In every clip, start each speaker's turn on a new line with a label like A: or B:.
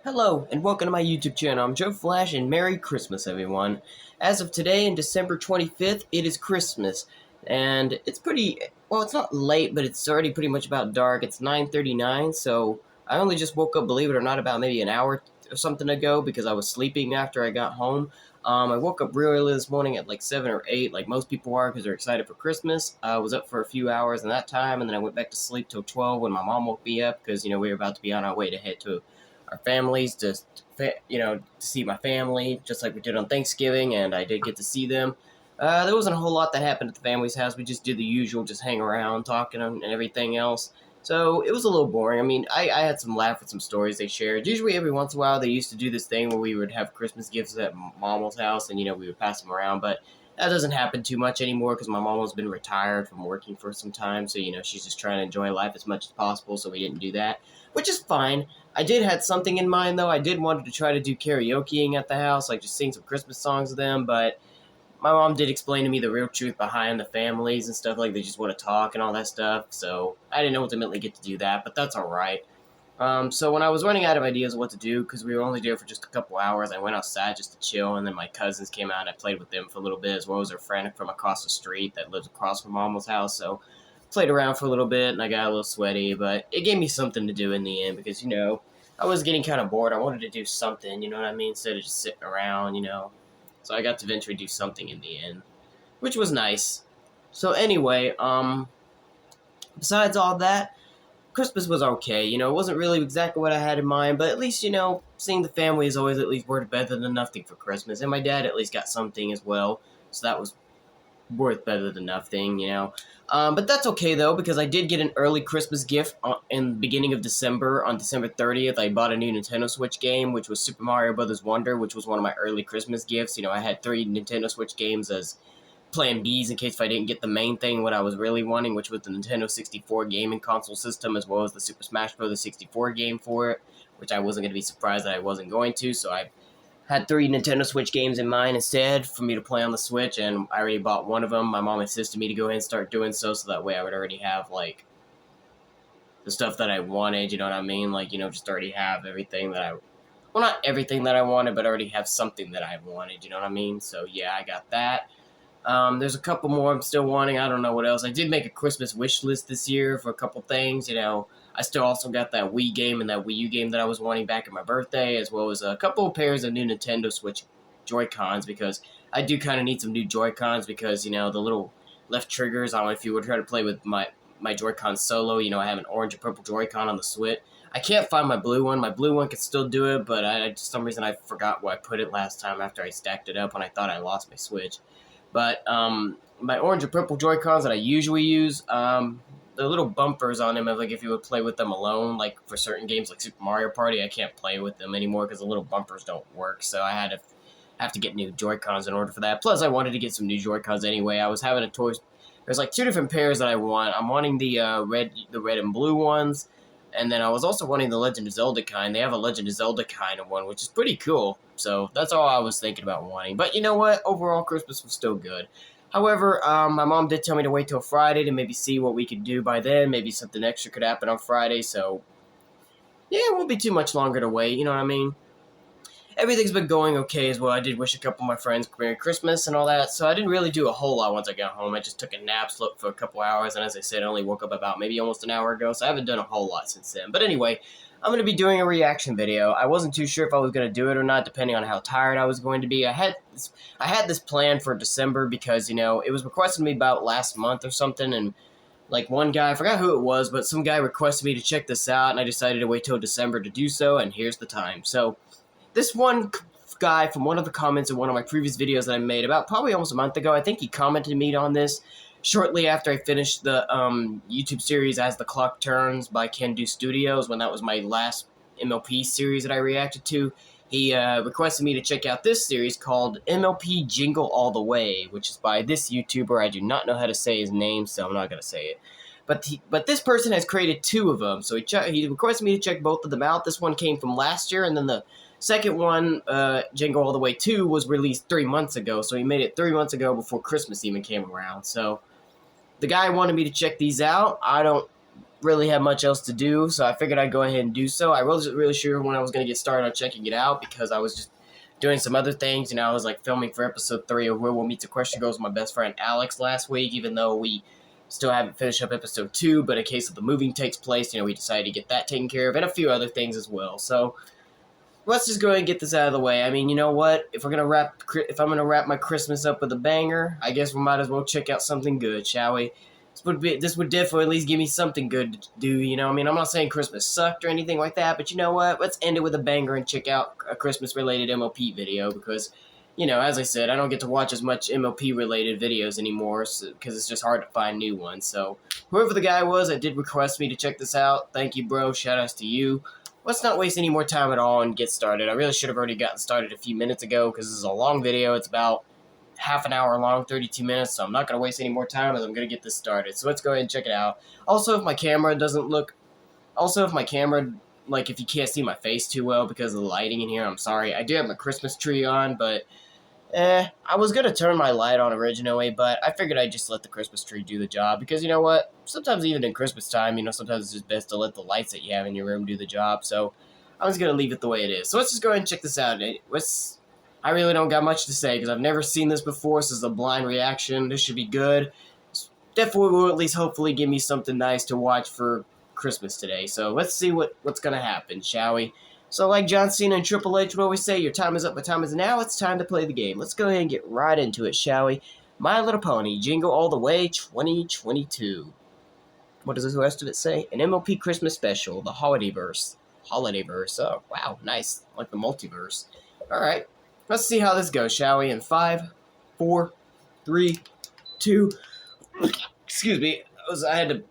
A: Hello, and welcome to my YouTube channel. I'm Joe Flash, and Merry Christmas, everyone. As of today, in December 25th, it is Christmas. And it's well, it's not late, but it's already pretty much about dark. It's 9:39, so I only just woke up, believe it or not, about maybe an hour or something ago because I was sleeping after I got home. I woke up real early this morning at like 7 or 8, like most people are because they're excited for Christmas. I was up for a few hours in that time, and then I went back to sleep till 12 when my mom woke me up because, we were about to be on our way to head to our families to see my family, just like we did on Thanksgiving, and I did get to see them. There wasn't a whole lot that happened at the family's house. We just did the usual, just hang around, talking and everything else. So it was a little boring. I mean, I had some laugh with some stories they shared. Usually every once in a while they used to do this thing where we would have Christmas gifts at Mama's house, and, we would pass them around, but that doesn't happen too much anymore because my mom has been retired from working for some time, so, she's just trying to enjoy life as much as possible, so we didn't do that, which is fine. I did have something in mind, though. I did want to try to do karaokeing at the house, like just sing some Christmas songs with them, but my mom did explain to me the real truth behind the families and stuff, like they just want to talk and all that stuff, so I didn't ultimately get to do that, but that's all right. So when I was running out of ideas of what to do, because we were only there for just a couple hours, I went outside just to chill, and then my cousins came out and I played with them for a little bit, as well as their friend from across the street that lives across from Mama's house, so played around for a little bit, and I got a little sweaty, but it gave me something to do in the end, because, I was getting kind of bored. I wanted to do something, you know what I mean, instead of just sitting around, so I got to eventually do something in the end, which was nice. So anyway, besides all that, Christmas was okay. It wasn't really exactly what I had in mind, but at least, seeing the family is always at least worth better than nothing for Christmas. And my dad at least got something as well, so that was worth better than nothing. But that's okay, though, because I did get an early Christmas gift in the beginning of December. On December 30th, I bought a new Nintendo Switch game, which was Super Mario Bros. Wonder, which was one of my early Christmas gifts. I had 3 Nintendo Switch games as plan Bs in case if I didn't get the main thing, what I was really wanting, which was the Nintendo 64 gaming console system, as well as the Super Smash Bros. 64 game for it, which I wasn't going to be surprised that I wasn't going to, so I had 3 Nintendo Switch games in mind instead for me to play on the Switch, and I already bought one of them. My mom insisted me to go ahead and start doing so that way I would already have, like, the stuff that I wanted, you know what I mean? Like, just already have everything that well, not everything that I wanted, but already have something that I wanted, you know what I mean? So, yeah, I got that. There's a couple more I'm still wanting. I don't know what else. I did make a Christmas wish list this year for a couple things. I still also got that Wii game and that Wii U game that I was wanting back at my birthday, as well as a couple of pairs of new Nintendo Switch Joy-Cons, because I do kind of need some new Joy-Cons because, the little left triggers, I don't know if you would try to play with my Joy-Con solo. I have an orange and purple Joy-Con on the Switch. I can't find my blue one. My blue one can still do it, but for some reason I forgot where I put it last time after I stacked it up when I thought I lost my Switch. But my orange and purple Joy-Cons that I usually use, the little bumpers on them, like if you would play with them alone, like for certain games like Super Mario Party, I can't play with them anymore because the little bumpers don't work. So I have to get new Joy-Cons in order for that. Plus, I wanted to get some new Joy-Cons anyway. I was having a toy. There's like 2 different pairs that I want. I'm wanting the red and blue ones, and then I was also wanting the Legend of Zelda kind. They have a Legend of Zelda kind of one, which is pretty cool. So that's all I was thinking about wanting. But you know what? Overall, Christmas was still good. However, my mom did tell me to wait till Friday to maybe see what we could do by then. Maybe something extra could happen on Friday. So, yeah, it won't be too much longer to wait. You know what I mean? Everything's been going okay as well. I did wish a couple of my friends Merry Christmas and all that, so I didn't really do a whole lot once I got home. I just took a nap, slept for a couple hours, and as I said, I only woke up about maybe almost an hour ago, so I haven't done a whole lot since then. But anyway, I'm going to be doing a reaction video. I wasn't too sure if I was going to do it or not, depending on how tired I was going to be. I had this plan for December because, it was requested me about last month or something, and like one guy, I forgot who it was, but some guy requested me to check this out, and I decided to wait till December to do so, and here's the time. So this one guy from one of the comments in one of my previous videos that I made about probably almost a month ago, I think he commented me on this shortly after I finished the YouTube series As the Clock Turns by Can Do Studios, when that was my last MLP series that I reacted to. He requested me to check out this series called MLP Jingle All the Way, which is by this YouTuber. I do not know how to say his name, so I'm not going to say it. But this person has created 2 of them, so he requested me to check both of them out. This one came from last year, and then the second one, Jingle All the Way 2, was released 3 months ago, so he made it 3 months ago before Christmas even came around. So the guy wanted me to check these out. I don't really have much else to do, so I figured I'd go ahead and do so. I wasn't really sure when I was going to get started on checking it out because I was just doing some other things. I was like filming for episode 3 of Where We'll Meet the Question Girls with my best friend Alex last week, even though we still haven't finished up episode 2, but in case of the moving takes place, we decided to get that taken care of, and a few other things as well. So let's just go ahead and get this out of the way. I mean, you know what? If I'm gonna wrap my Christmas up with a banger, I guess we might as well check out something good, shall we? This would definitely at least give me something good to do. I mean, I'm not saying Christmas sucked or anything like that, but you know what? Let's end it with a banger and check out a Christmas-related MLP video because, as I said, I don't get to watch as much MLP-related videos anymore because it's just hard to find new ones. So whoever the guy was that did request me to check this out, thank you, bro. Shout-outs to you. Let's not waste any more time at all and get started. I really should have already gotten started a few minutes ago because this is a long video. It's about half an hour long, 32 minutes, so I'm not going to waste any more time as I'm going to get this started. So let's go ahead and check it out. Also, if my camera, if you can't see my face too well because of the lighting in here, I'm sorry. I do have my Christmas tree on, but I was going to turn my light on originally, but I figured I'd just let the Christmas tree do the job because you know what? Sometimes even in Christmas time, sometimes it's just best to let the lights that you have in your room do the job, so I'm just going to leave it the way it is. So let's just go ahead and check this out. I really don't got much to say because I've never seen this before. This is a blind reaction. This should be good. Definitely will at least hopefully give me something nice to watch for Christmas today. So let's see what's going to happen, shall we? So like John Cena and Triple H would always say, your time is up, my time is now. It's time to play the game. Let's go ahead and get right into it, shall we? My Little Pony, Jingle All the Way 2022. What does the rest of it say? An MLP Christmas special, the Holidayverse. Holidayverse. Oh, wow, nice. Like the multiverse. All right. Let's see how this goes, shall we? In 5, 4, 3, 2. Excuse me. I had to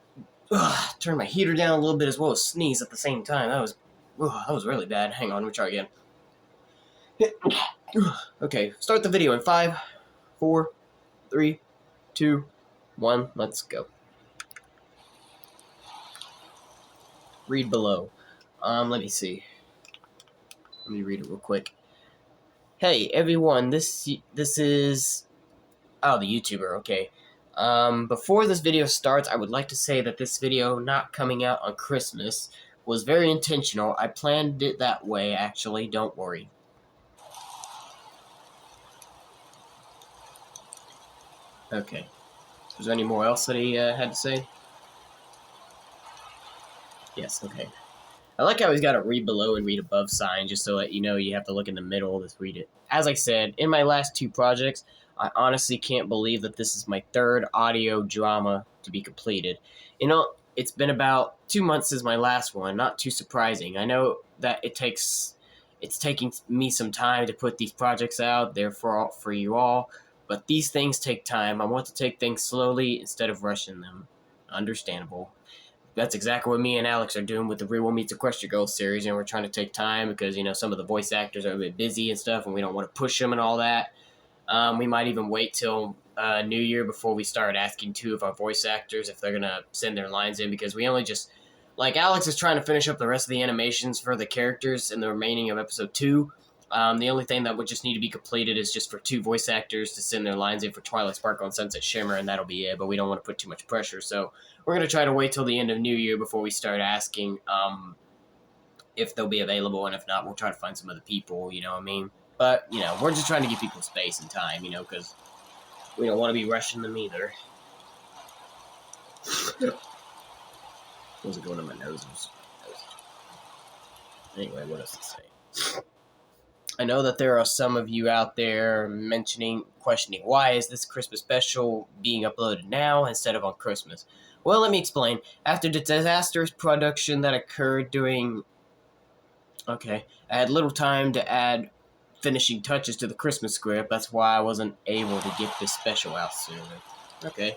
A: turn my heater down a little bit as well as sneeze at the same time. That was really bad. Hang on, let me try again. Okay, start the video in 5, 4, 3, 2, 1. Let's go. Read below. Let me see. Let me read it real quick. Hey everyone, this is the YouTuber, okay. Before this video starts, I would like to say that this video not coming out on Christmas was very intentional. I planned it that way, actually, don't worry. Okay. Was there any more else that he had to say? Yes, okay. I like how he's got a read below and read above sign, just so that you have to look in the middle to read it. As I said, in my last 2 projects, I honestly can't believe that this is my 3rd audio drama to be completed. It's been about 2 months since my last one, not too surprising. I know that it's taking me some time to put these projects out there for you all, but these things take time. I want to take things slowly instead of rushing them. Understandable. That's exactly what me and Alex are doing with the Real Meets the Question Girls series, and we're trying to take time because, some of the voice actors are a bit busy and stuff, and we don't want to push them and all that. We might even wait till New Year before we start asking 2 of our voice actors if they're going to send their lines in, because we only just... Like, Alex is trying to finish up the rest of the animations for the characters in the remaining of episode 2. The only thing that would just need to be completed is just for 2 voice actors to send their lines in for Twilight Sparkle and Sunset Shimmer, and that'll be it, but we don't want to put too much pressure, so we're going to try to wait till the end of New Year before we start asking if they'll be available, and if not, we'll try to find some other people, you know what I mean? But, we're just trying to give people space and time, because we don't want to be rushing them either. What's it going on my nose? Anyway, what else to say? I know that there are some of you out there questioning, why is this Christmas special being uploaded now instead of on Christmas? Well, let me explain. After the disastrous production that occurred during... Okay, I had little time to add finishing touches to the Christmas script. That's why I wasn't able to get this special out sooner. Okay.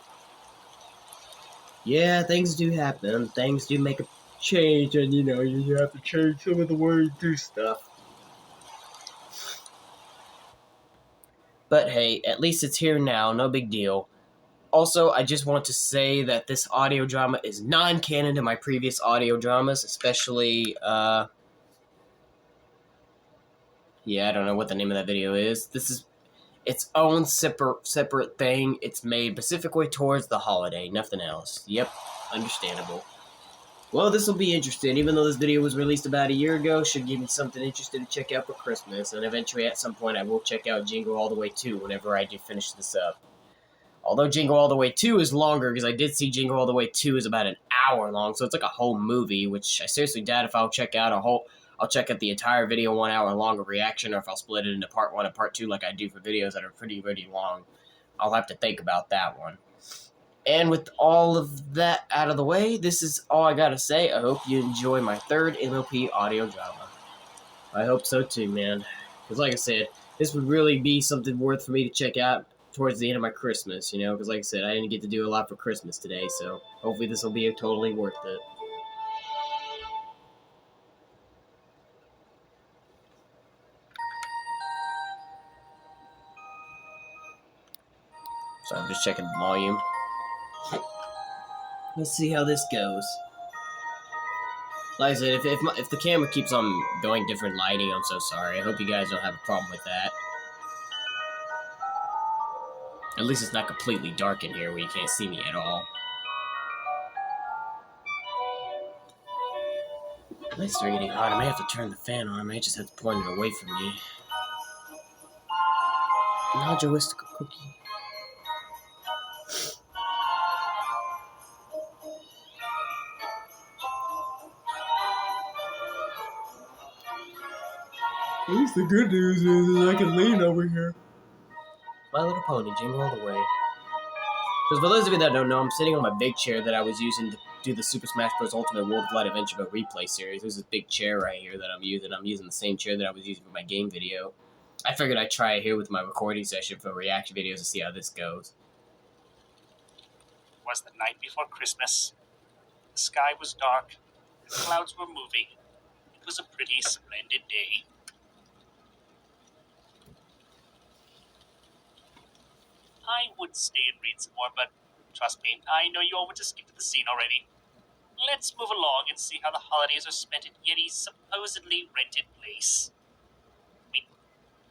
A: Yeah, things do happen. Things do make a change, and you have to change some of the way you do stuff. But hey, at least it's here now, no big deal. Also, I just want to say that this audio drama is non-canon to my previous audio dramas, especially, yeah, I don't know what the name of that video is. This is its own separate thing. It's made specifically towards the holiday, nothing else. Yep, understandable. Well, this will be interesting. Even though this video was released about a year ago, should give me something interesting to check out for Christmas. And eventually, at some point, I will check out Jingle All the Way 2 whenever I do finish this up. Although Jingle All the Way 2 is longer, because I did see Jingle All the Way 2 is about an hour long, so it's like a whole movie, which I seriously doubt if I'll check out I'll check out the entire video 1 hour longer reaction, or if I'll split it into part 1 and part 2 like I do for videos that are pretty long. I'll have to think about that one. And with all of that out of the way, this is all I gotta say. I hope you enjoy my third MLP audio drama. I hope so too, man. Because like I said, this would really be something worth for me to check out towards the end of my Christmas, you know? Because like I said, I didn't get to do a lot for Christmas today, so hopefully this will be totally worth it. So I'm just checking the volume. Let's see how this goes. Like I said, if the camera keeps on going different lighting, I'm so sorry. I hope you guys don't have a problem with that. At least it's not completely dark in here where you can't see me at all. It's starting getting hot. I may have to turn the fan on. I may just have to point it away from me. Non-joystick cookie. At least the good news is I can lean over here. My Little Pony, Jingle All the Way. Because for those of you that don't know, I'm sitting on my big chair that I was using to do the Super Smash Bros. Ultimate World of Light Adventure Mode replay series. There's this big chair right here that I'm using. I'm using the same chair that I was using for my game video. I figured I'd try it here with my recording session for reaction videos to see how this goes.
B: It was the night before Christmas. The sky was dark. The clouds were moving. It was a pretty splendid day. I would stay and read some more, but trust me, I know you all want to skip to the scene already. Let's move along and see how the holidays are spent at Yeti's supposedly rented place. I mean,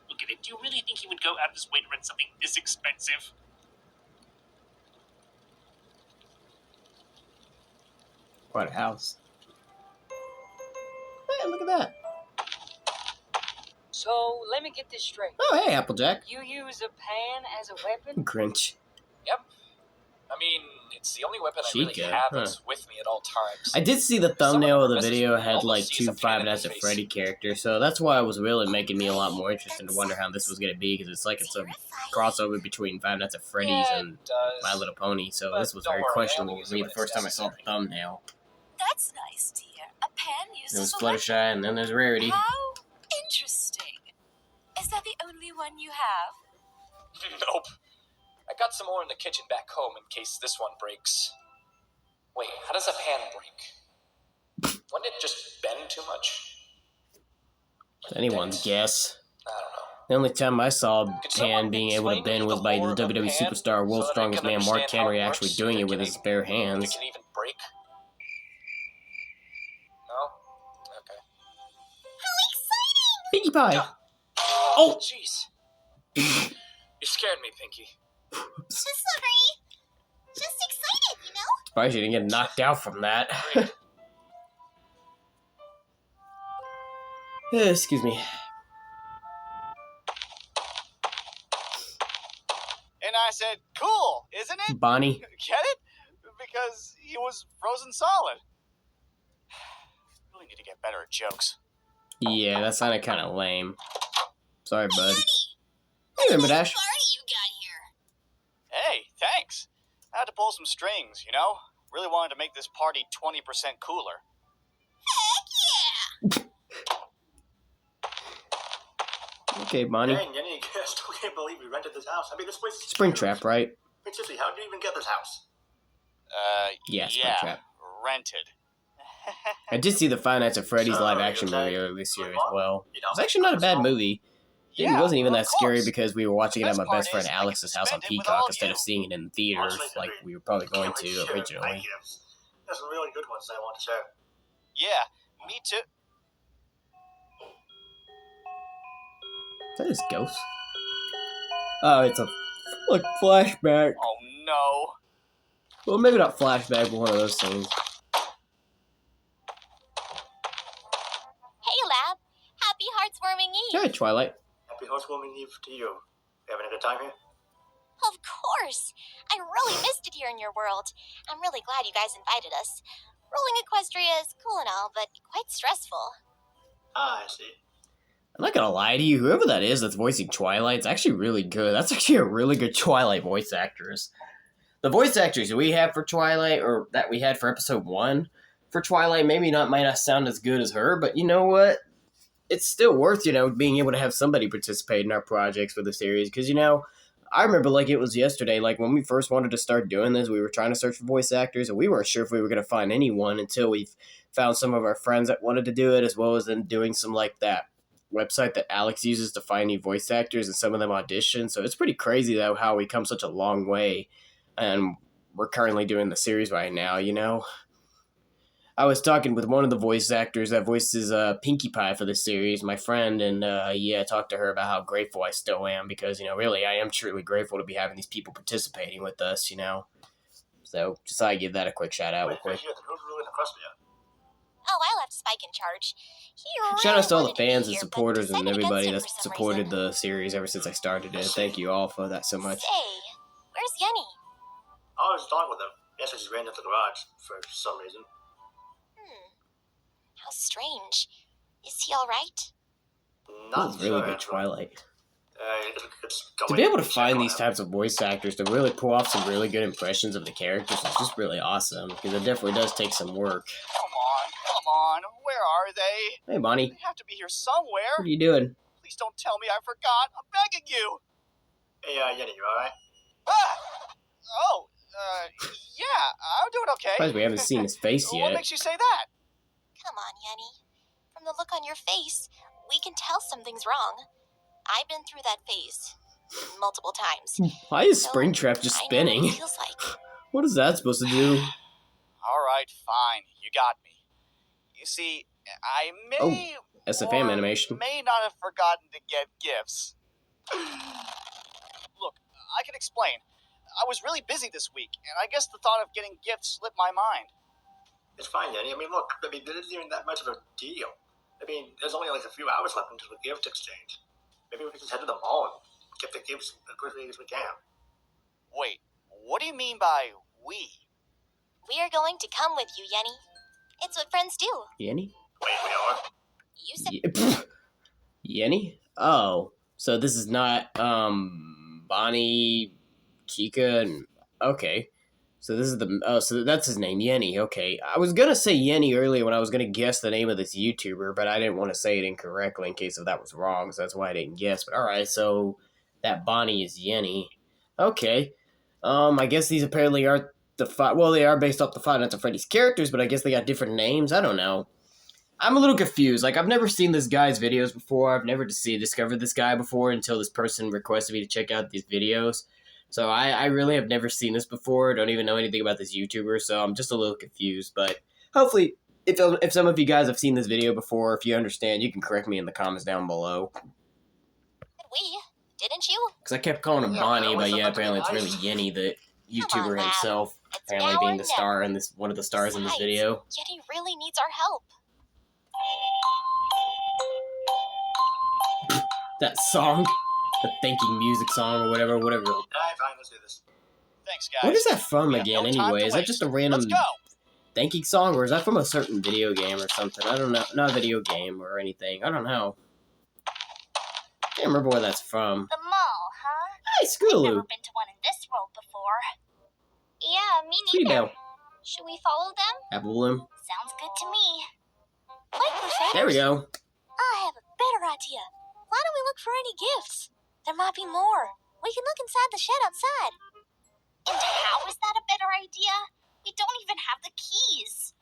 B: look at it. Do you really think he would go out of his way to rent something this expensive?
A: Quite a house. Hey, look at that.
C: So, let me get this straight.
A: Oh, hey, Applejack.
C: You use a pan as a weapon?
A: Grinch.
D: Yep. I mean, it's the only weapon I really
A: Chica,
D: have
A: huh.
D: that's with me at all times.
A: I did see the thumbnail of the
D: Someone
A: video
D: messaged me
A: had like
D: almost
A: 2
D: sees a
A: Five
D: pan
A: Nights
D: in
A: at
D: his
A: Freddy
D: face.
A: characters, so that's why it was really making me a lot more interested to wonder how this was going to be, because it's like it's a crossover between Five Nights at Freddy's
D: Yeah,
A: and
D: it does.
A: My Little Pony, so
D: But
A: this was
D: don't
A: very
D: worry, I
A: questionable
D: only
A: with
D: use it
A: me
D: when
A: the
D: it's
A: first time I saw the
D: necessary.
A: thumbnail.
E: That's nice to hear. A pan
A: There
E: uses
A: was
E: a weapon.
A: Fluttershy, and then there's Rarity.
E: How interesting. Is that the only one you have?
D: Nope. I got some more in the kitchen back home in case this one breaks. Wait, how does a pan break? Wouldn't it just bend too much?
A: It's anyone's guess.
D: I don't know.
A: The only time I saw
D: Could
A: Pan
D: someone
A: being able to
D: explain to
A: bend
D: me
A: was
D: the
A: by the
D: lore of a
A: WWE
D: pan
A: Superstar World's
D: so that I
A: Strongest
D: can
A: Man Mark
D: understand how
A: Henry
D: it
A: actually
D: works,
A: doing
D: if
A: it
D: it
A: with
D: can
A: his
D: even-
A: bare
D: If
A: hands.
D: it can even break? No? Okay.
A: Pinkie Pie!
D: Oh, jeez. You scared me, Pinky.
E: Sorry. Just excited, you know?
A: Surprised you didn't get knocked out from that. Excuse me.
B: And I said, cool, isn't it?
A: Bonnie.
B: Get it? Because he was frozen solid. Really need to get better at jokes.
A: Yeah, that sounded kind of lame. Sorry, bud. Hey, remember Dash?
E: Party you got here.
B: Hey, thanks. I had to pull some strings, you know? Really wanted to make this party 20% cooler.
E: Heck yeah.
A: Okay, Bonnie.
F: Dang, Yenny, I still can't believe we rented this house. I mean, this place is
A: Springtrap,
F: huge.
A: right?
F: Wait, seriously, how did you even get this house?
A: Yeah, Springtrap.
B: Rented.
A: I did see the Five Nights at Freddy's
F: So,
A: live action
F: you're
A: movie
F: saying
A: earlier this year
F: good
A: as
F: luck?
A: well.
F: You know,
A: It's actually not a bad movie. It wasn't even
B: of
A: that scary
B: course.
A: because we were watching it at
B: The
A: my
B: best
A: best
B: part
A: friend
B: is I get
A: Alex's
B: to
A: house on
B: spend it with
A: Peacock
B: all
A: instead
B: you.
A: of seeing it in theaters
F: Honestly,
A: like
F: I
A: we were probably going
F: Can't wait
A: to
F: share.
A: originally.
F: Thank you. There's some really good ones I want to share.
B: Yeah, me too.
A: Is that his ghost? Oh, it's a like flashback.
B: Oh no.
A: Well, maybe not flashback, but one of those things.
E: Heartswarming Eve.
A: Hey, Twilight.
F: Happy housewarming eve to you. Having a good time here?
E: Of course. I really missed it here in your world. I'm really glad you guys invited us. Ruling Equestria is cool and all, but quite stressful.
F: Ah, I see.
A: I'm not gonna lie to you, whoever that is that's voicing Twilight, it's actually really good. That's actually a really good Twilight voice actress. The voice actors we have for Twilight, or that we had for episode 1 for Twilight, maybe might not sound as good as her, but you know what? It's still worth, being able to have somebody participate in our projects for the series, because, I remember like it was yesterday, like when we first wanted to start doing this, we were trying to search for voice actors, and we weren't sure if we were going to find anyone until we found some of our friends that wanted to do it, as well as then doing some like that website that Alex uses to find new voice actors, and some of them audition. So it's pretty crazy though how we come such a long way, and we're currently doing the series right now. I was talking with one of the voice actors that voices Pinkie Pie for the series, my friend, and I talked to her about how grateful I still am, because really I am truly grateful to be having these people participating with us. So just thought I'd give that a quick shout out real
F: Wait,
A: quick.
F: here, who's ruling Equestria?
E: Oh, I left Spike in charge. He really
A: Shout out to all the
E: wanted to be
A: fans and
E: here, but
A: supporters and
E: decided against
A: everybody
E: it
A: that's
E: for some
A: supported
E: reason.
A: the series ever since I started it. Thank you all for that so much.
E: Say, where's Yenny?
F: Oh, I was talking with him. Yes, he just ran into the garage for some reason.
E: How strange. Is he alright?
A: This
F: Not
A: is really
F: sure,
A: good
F: actually.
A: Twilight.
F: It's
A: To be able to find these types of voice actors to really pull off some really good impressions of the characters is just really awesome, because it definitely does take some work.
G: Come on. Where are they?
A: Hey, Bonnie,
G: They have to be here somewhere.
A: what are you doing?
G: Please don't tell me I forgot. I'm begging you.
F: Hey, Yenny, you alright?
G: Ah! Oh, yeah, I'm doing okay.
A: Surprised we haven't seen his face
G: What
A: yet.
G: makes you say that?
E: Come on, Yenny. From the look on your face, we can tell something's wrong. I've been through that phase multiple times.
A: Why is
E: So,
A: Springtrap just
E: I know what
A: spinning?
E: it feels like.
A: What is that supposed to do?
G: All right, fine. You got me. You see, I may
A: SFM
G: or
A: animation.
G: may not have forgotten to get gifts. Look, I can explain. I was really busy this week, and I guess the thought of getting gifts slipped my mind.
F: It's fine, Yenny. Look, it isn't even that much of a deal. There's only like a few hours left until the gift exchange. Maybe we can just head to the mall and get the gifts as quickly as we can.
G: Wait, what do you mean by we?
E: We are going to come with you, Yenny. It's what friends do.
A: Yenny?
F: Wait, we are?
E: You said
A: Yenny? Oh, so this is not, Bonnie, Chica, and... Okay. So this is so that's his name, Yenny. Okay. I was gonna say Yenny earlier when I was gonna guess the name of this YouTuber, but I didn't want to say it incorrectly in case if that was wrong, so that's why I didn't guess. But alright, so that Bonnie is Yenny. Okay. I guess these apparently aren't they are based off the Five Nights at Freddy's characters, but I guess they got different names. I don't know. I'm a little confused. Like, I've never seen this guy's videos before. I've never discovered this guy before until this person requested me to check out these videos. So I really have never seen this before. Don't even know anything about this YouTuber, so I'm just a little confused. But hopefully, if some of you guys have seen this video before, if you understand, you can correct me in the comments down below.
E: we, didn't you?
A: Because I kept calling him
F: Yeah,
A: Bonnie,
F: that
A: but
F: wasn't
A: yeah,
F: meant to be
A: apparently it's
F: nice.
A: really Yenny, the
E: Come on,
A: YouTuber
E: lad.
A: himself,
E: It's
A: apparently
E: now
A: being
E: or
A: the star
E: never.
A: in one of the stars in this
E: Besides,
A: video.
E: Yenny really needs our help.
A: That song, the thanking music song or whatever.
F: Alright, fine, let's do this.
G: Thanks, guys.
A: What is that from
G: We have
A: again,
G: no time
A: anyway?
G: to
A: Is that
G: waste.
A: just a random
G: Let's go.
A: thanking song, or is that from a certain video game or something? I don't know. Not a video game or anything. I don't know. Can't remember where that's from.
E: The mall, huh?
A: Hey, Scootaloo.
E: been to one in this world before. Yeah, me
A: Sweet Belle.
E: Should we follow them?
A: Apple Bloom.
E: Sounds good to me. Like Crusaders?
A: There we go.
E: I have a better idea. Why don't we look for any gifts? There might be more. We can look inside the shed outside. And how is that a better idea? We don't even have the keys.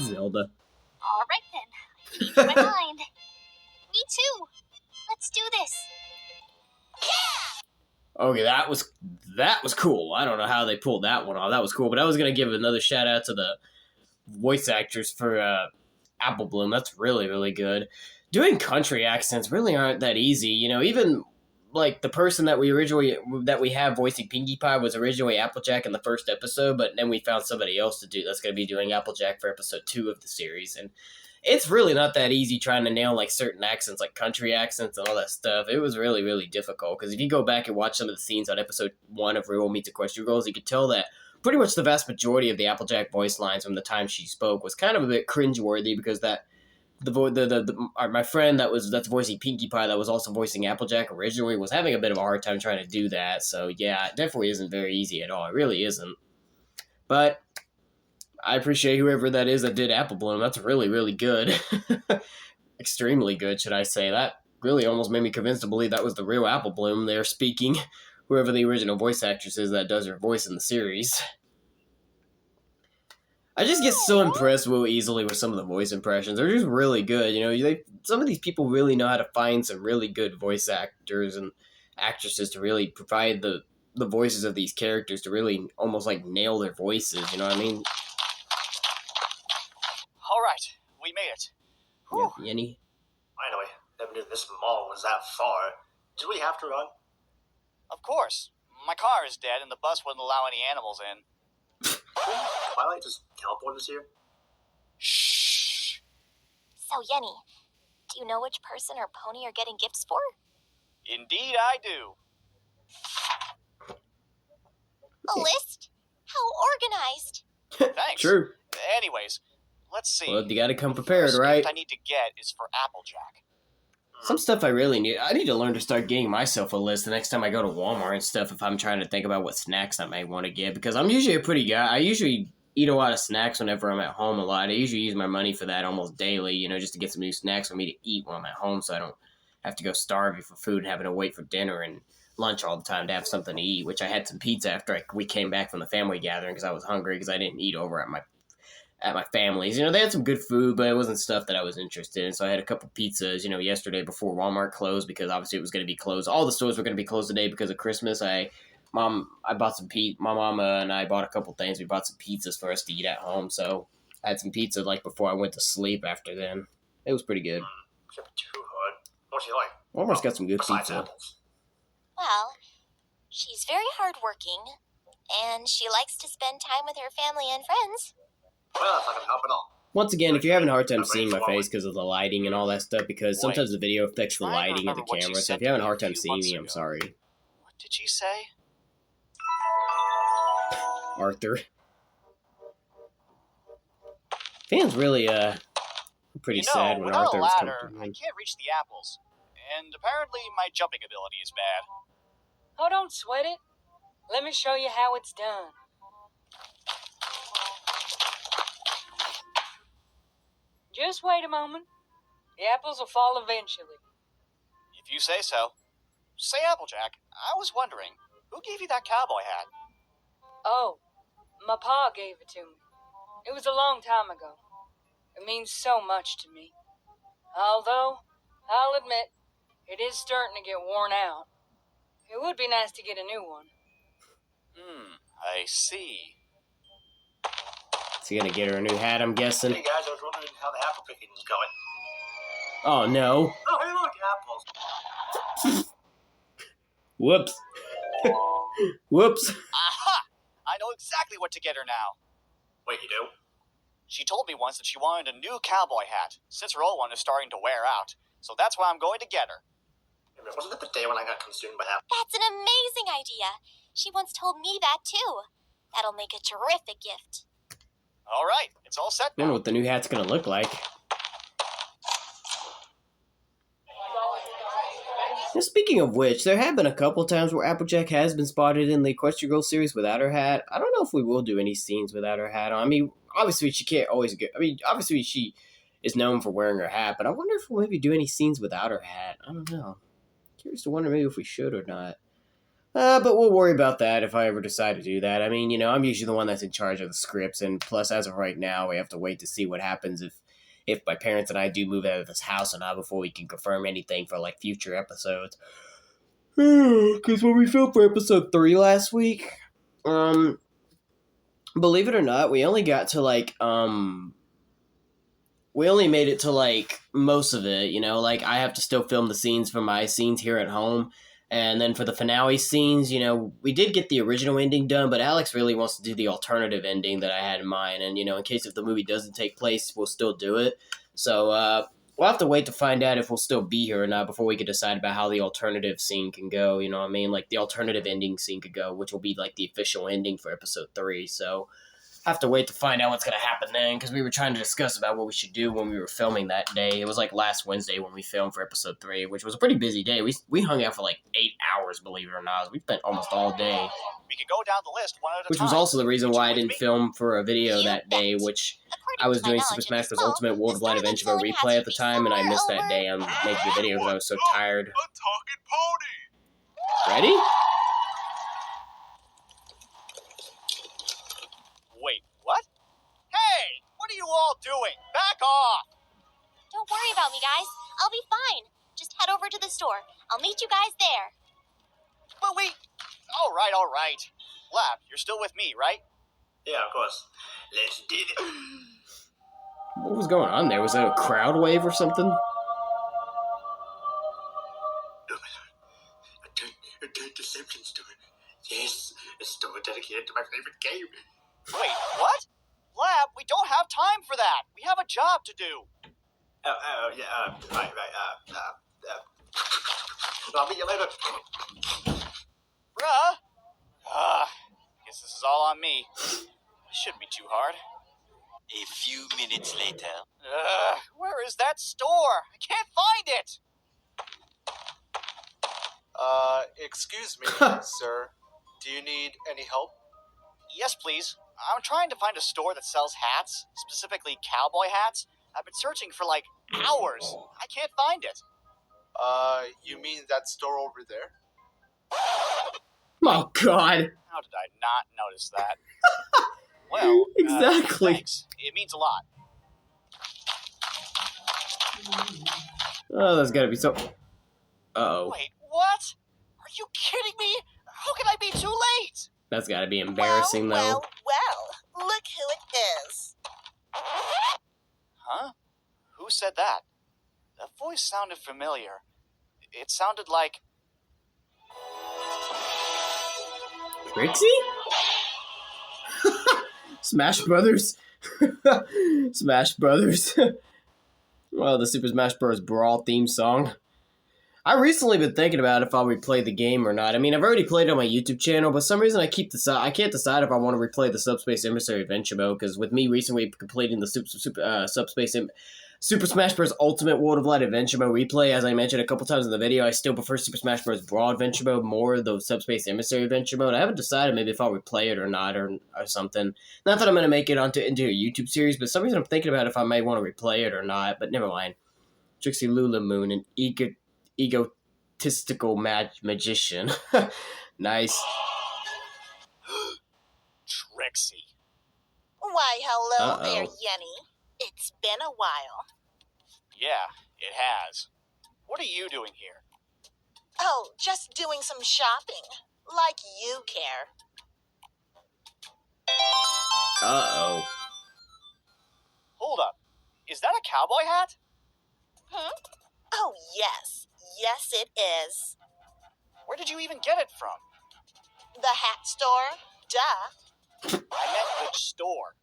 A: Zelda.
E: All right then. I changed my mind. Me too. Let's do this.
A: Okay, that was cool. I don't know how they pulled that one off. That was cool. But I was gonna give another shout out to the voice actors for Apple Bloom. That's really, really good. Doing country accents really aren't that easy. Even like the person that we have voicing Pinkie Pie was originally Applejack in the first episode, but then we found somebody else to do that's gonna be doing Applejack for episode 2 of the series. And it's really not that easy trying to nail like certain accents, like country accents and all that stuff. It was really, really difficult because if you go back and watch some of the scenes on episode 1 of Real Meets Equestria Girls, you could tell that pretty much the vast majority of the Applejack voice lines from the time she spoke was kind of a bit cringeworthy because that my friend that's voicing Pinkie Pie that was also voicing Applejack originally was having a bit of a hard time trying to do that. So yeah, it definitely isn't very easy at all. It really isn't. But I appreciate whoever that is that did Apple Bloom. That's really, really good. Extremely good, should I say. That really almost made me convinced to believe that was the real Apple Bloom they're speaking. Whoever the original voice actress is that does her voice in the series. I just get so impressed real easily with some of the voice impressions. They're just really good. You know, some of these people really know how to find some really good voice actors and actresses to really provide the voices of these characters to really almost like nail their voices. You know what I mean?
G: All right, we made it.
A: Yeah, Yenny.
F: Finally, never knew this mall was that far. Did we have to run?
G: Of course. My car is dead and the bus wouldn't allow any animals in.
F: Twilight just teleport us here?
G: Shh.
E: So, Yenny, do you know which person or pony you're getting gifts for?
G: Indeed, I do.
E: A list? How organized.
G: Thanks.
A: True.
G: Anyways, let's see.
A: Well, you gotta come
G: The
A: prepared,
G: first
A: right?
G: gift I need to get is for Applejack.
A: Some stuff I really need. I need to learn to start getting myself a list the next time I go to Walmart and stuff if I'm trying to think about what snacks I might want to get. Because I'm usually a pretty guy. I usually eat a lot of snacks whenever I'm at home a lot. I usually use my money for that almost daily, you know, just to get some new snacks for me to eat while I'm at home so I don't have to go starving for food and having to wait for dinner and lunch all the time to have something to eat, which I had some pizza after we came back from the family gathering because I was hungry because I didn't eat over at my family's. You know, they had some good food, but it wasn't stuff that I was interested in. So I had a couple pizzas, you know, yesterday before Walmart closed because obviously it was going to be closed. All the stores were going to be closed today because of Christmas. I bought some my mama and I bought a couple things. We bought some pizzas for us to eat at home. So I had some pizza like before I went to sleep after then. It was pretty good.
F: Can't be too hard. What's she like?
A: Walmart's got some good
F: Besides
A: pizza.
F: apples.
E: Well, she's very hardworking, and she likes to spend time with her family and friends.
F: Well, that's not gonna help at all.
A: Once again, if you're having a hard time seeing my face because of the lighting and all that stuff, because sometimes the video affects the
G: Trying to
A: lighting of the
G: remember what she
A: camera, so
G: said
A: if you're having a
G: to me
A: hard
G: a
A: time
G: few
A: seeing
G: months
A: me, I'm
G: ago.
A: sorry.
G: What did she say?
A: Arthur. Fans really, pretty sad when
G: without
A: Arthur
G: a
A: was
G: ladder,
A: coming
G: I
A: to
G: can't reach the apples. And apparently my jumping ability is bad.
C: Oh, don't sweat it. Let me show you how it's done. Just wait a moment. The apples will fall eventually.
G: If you say so. Say, Applejack, I was wondering, who gave you that cowboy hat?
C: Oh, my pa gave it to me. It was a long time ago. It means so much to me. Although, I'll admit, it is starting to get worn out. It would be nice to get a new one.
G: I see.
A: Is he gonna get her a new hat, I'm guessing?
F: Hey guys, I was wondering how the apple picking is going.
A: Oh, no.
F: Oh, hey, look, apples.
A: Whoops. Whoops.
G: Aha! I know exactly what to get her now.
F: Wait, you do?
G: She told me once that she wanted a new cowboy hat, since her old one is starting to wear out. So that's why I'm going to get her.
F: Wasn't it the day when I got consumed by apples?
E: That's an amazing idea. She once told me that, too. That'll make a terrific gift.
G: All right, it's all set
A: I wonder
G: now.
A: what the new hat's gonna look like. Now, speaking of which, there have been a couple times where Applejack has been spotted in the Equestria Girl series without her hat. I don't know if we will do any scenes without her hat on. I mean, obviously she can't always get... I mean, obviously she is known for wearing her hat, but I wonder if we'll maybe do any scenes without her hat. I don't know. Curious to wonder maybe if we should or not. But we'll worry about that if I ever decide to do that. I mean, you know, I'm usually the one that's in charge of the scripts, and plus, as of right now, we have to wait to see what happens if my parents and I do move out of this house or not before we can confirm anything for, like, future episodes. Because when we filmed for episode 3 last week, believe it or not, we only got to, like, we only made it to, like, most of it, you know? Like, I have to still film the scenes for my scenes here at home. And then for the finale scenes, you know, we did get the original ending done, but Alex really wants to do the alternative ending that I had in mind. And, you know, in case if the movie doesn't take place, we'll still do it. So, we'll have to wait to find out if we'll still be here or not before we can decide about how the alternative scene can go, you know what I mean? Like, the alternative ending scene could go, which will be, like, the official ending for episode 3, so have to wait to find out what's going to happen then, because we were trying to discuss about what we should do when we were filming that day. It was like last Wednesday when we filmed for episode 3, which was a pretty busy day. We hung out for like 8 hours, believe it or not. We spent almost all day.
G: We can go down the list one at a
A: Which
G: time.
A: was also the reason why I
G: With
A: didn't
G: me?
A: film for a video
E: You
A: that day,
E: bet.
A: which
E: According
A: I was
E: to my
A: doing
E: knowledge
A: Super
E: of
A: Smash
E: this
A: Bros.
E: boat,
A: Ultimate World
E: the
A: of Light
E: store
A: Adventure
E: that's
A: replay
E: has
A: at the
E: to be
A: time, and I missed that
E: somewhere
A: day. I'm making a video because I was so tired.
H: A talking pony!
A: Ready?
G: Wait, what? Hey! What are you all doing? Back off!
E: Don't worry about me, guys. I'll be fine. Just head over to the store. I'll meet you guys there.
G: But we... All right. Lab, you're still with me, right?
F: Yeah, of course. Let's do it.
A: What was going on there? Was that a crowd wave or something?
F: A Turn Deception store. Yes, a store dedicated to my favorite game.
G: Wait, what? Lab, we don't have time for that. We have a job to do.
F: Yeah, right, I'll meet you later.
G: Bruh. Guess this is all on me. Shouldn't be too hard.
I: A few minutes later.
G: Where is that store? I can't find it.
H: Excuse me, sir. Do you need any help?
G: Yes, please. I'm trying to find a store that sells hats, specifically cowboy hats. I've been searching for like hours. I can't find it.
H: You mean that store over there?
A: Oh, God.
G: How did I not notice that? Well,
A: Exactly.
G: Thanks. It means a lot.
A: Oh, that's gotta be so... Uh-oh.
G: Wait, what? Are you kidding me? How can I be too late?
A: That's gotta be embarrassing, though.
J: Well, look who it is.
G: Huh? Who said that? That voice sounded familiar. It sounded like...
A: Trixie? Smash Brothers? Smash Brothers. Well, the Super Smash Bros. Brawl theme song. I've recently been thinking about if I'll replay the game or not. I mean, I've already played it on my YouTube channel, but for some reason I can't decide if I want to replay the Subspace Emissary Adventure mode, because with me recently completing the Super Smash Bros. Ultimate World of Light Adventure mode replay, as I mentioned a couple times in the video, I still prefer Super Smash Bros. Brawl Adventure mode more than Subspace Emissary Adventure mode. I haven't decided maybe if I'll replay it or not, or something. Not that I'm going to make it into a YouTube series, but for some reason I'm thinking about if I might want to replay it or not, but never mind. Trixie Lulamoon, an egotistical magician. Nice.
G: Trixie.
J: Why, hello there,
A: Uh-oh.
J: Yenny. It's been a while.
G: Yeah, it has. What are you doing here?
J: Oh, just doing some shopping. Like you care.
A: Uh-oh.
G: Hold up. Is that a cowboy hat?
J: Oh, yes. Yes, it is.
G: Where did you even get it from?
J: The hat store? Duh.
G: I meant which store.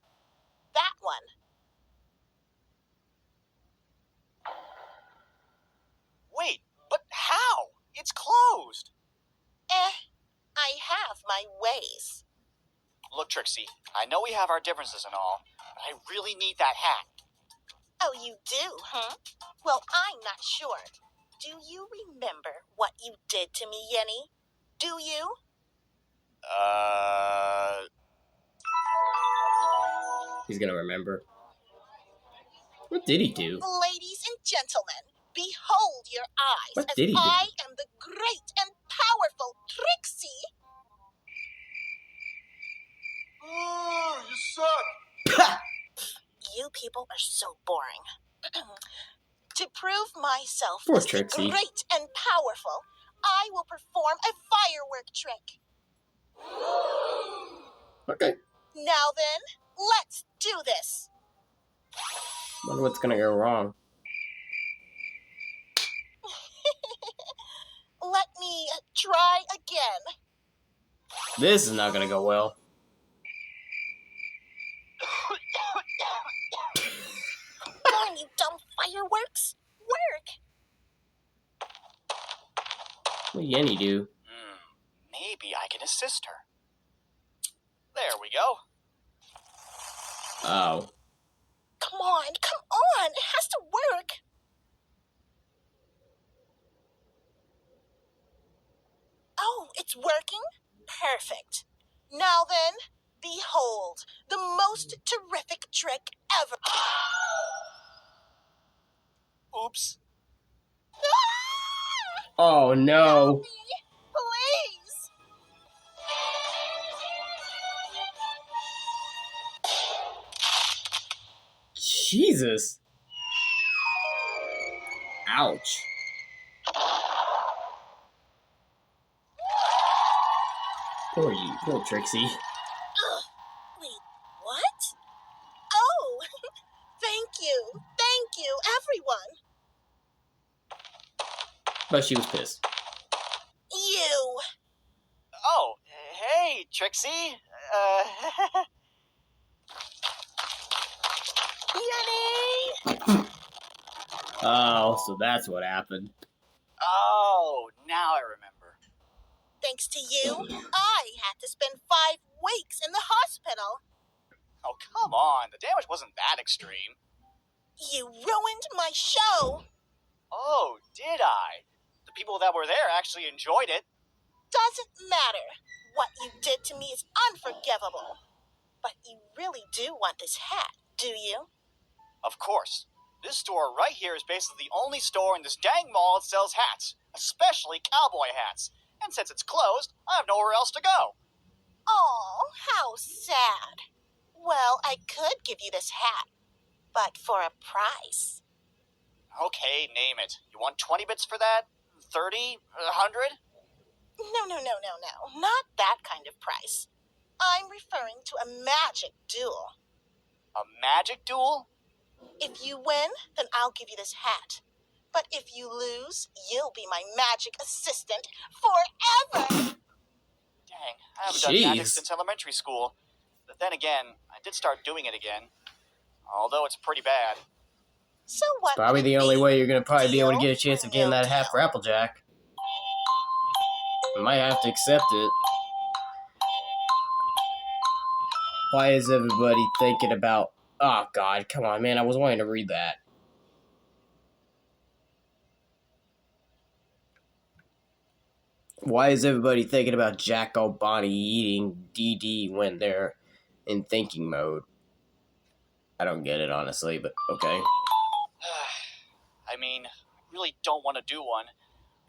J: That one.
G: Wait, but how? It's closed.
J: I have my ways.
G: Look, Trixie, I know we have our differences and all, but I really need that hat.
J: Oh, you do, huh? Well, I'm not sure. Do you remember what you did to me, Yenny? Do you?
A: He's gonna remember. What did he do?
J: Ladies and gentlemen, behold your eyes
A: What
J: as
A: did he do?
J: I am the great and powerful Trixie.
H: Oh, you suck!
J: You people are so boring. To prove myself
A: Poor
J: as the
A: Trixie.
J: great and powerful, I will perform a firework trick.
A: Okay.
J: Now then, let's do this.
A: Wonder what's gonna go wrong.
J: Let me try again.
A: This is not gonna go well.
J: Darn you dumb fireworks work?
A: What did Yenny do?
G: Maybe I can assist her. There we go.
A: Oh.
J: Come on. It has to work. Oh, it's working? Perfect. Now then, behold, the most terrific trick ever.
G: Oops.
A: Oh
J: Help
A: no.
J: me, please.
A: Jesus. Ouch. Poor Trixie.
J: Wait, what? Oh, thank you, everyone.
A: But she was pissed.
J: You.
G: Oh, hey, Trixie.
J: Yenny!
A: Oh, so that's what happened.
G: Oh, now I remember.
J: Thanks to you, I had to spend 5 weeks in the hospital.
G: Oh, come on. The damage wasn't that extreme.
J: You ruined my show.
G: Oh, did I? The people that were there actually enjoyed it.
J: Doesn't matter. What you did to me is unforgivable. But you really do want this hat, do you?
G: Of course. This store right here is basically the only store in this dang mall that sells hats, especially cowboy hats. And since it's closed, I have nowhere else to go.
J: Oh, how sad. Well, I could give you this hat, but for a price.
G: Okay, name it. You want 20 bits for that? 30? 100?
J: No. Not that kind of price. I'm referring to a magic duel.
G: A magic duel?
J: If you win, then I'll give you this hat. But if you lose, you'll be my magic assistant forever.
G: Dang, I haven't done magic
A: Jeez.
G: since elementary school. But then again, I did start doing it again. Although it's pretty bad.
J: So what?
A: Probably
J: would
A: the
J: it
A: only
J: be?
A: way you're gonna probably be able to get a
J: Deal
A: chance
J: or
A: of getting
J: no
A: that hat
J: deal?
A: for Applejack. You might have to accept it. Why is everybody thinking about... Oh, God, come on, man. I was wanting to read that. Why is everybody thinking about Jack Albani eating DD when they're in thinking mode? I don't get it, honestly, but okay.
G: I mean, I really don't want to do one,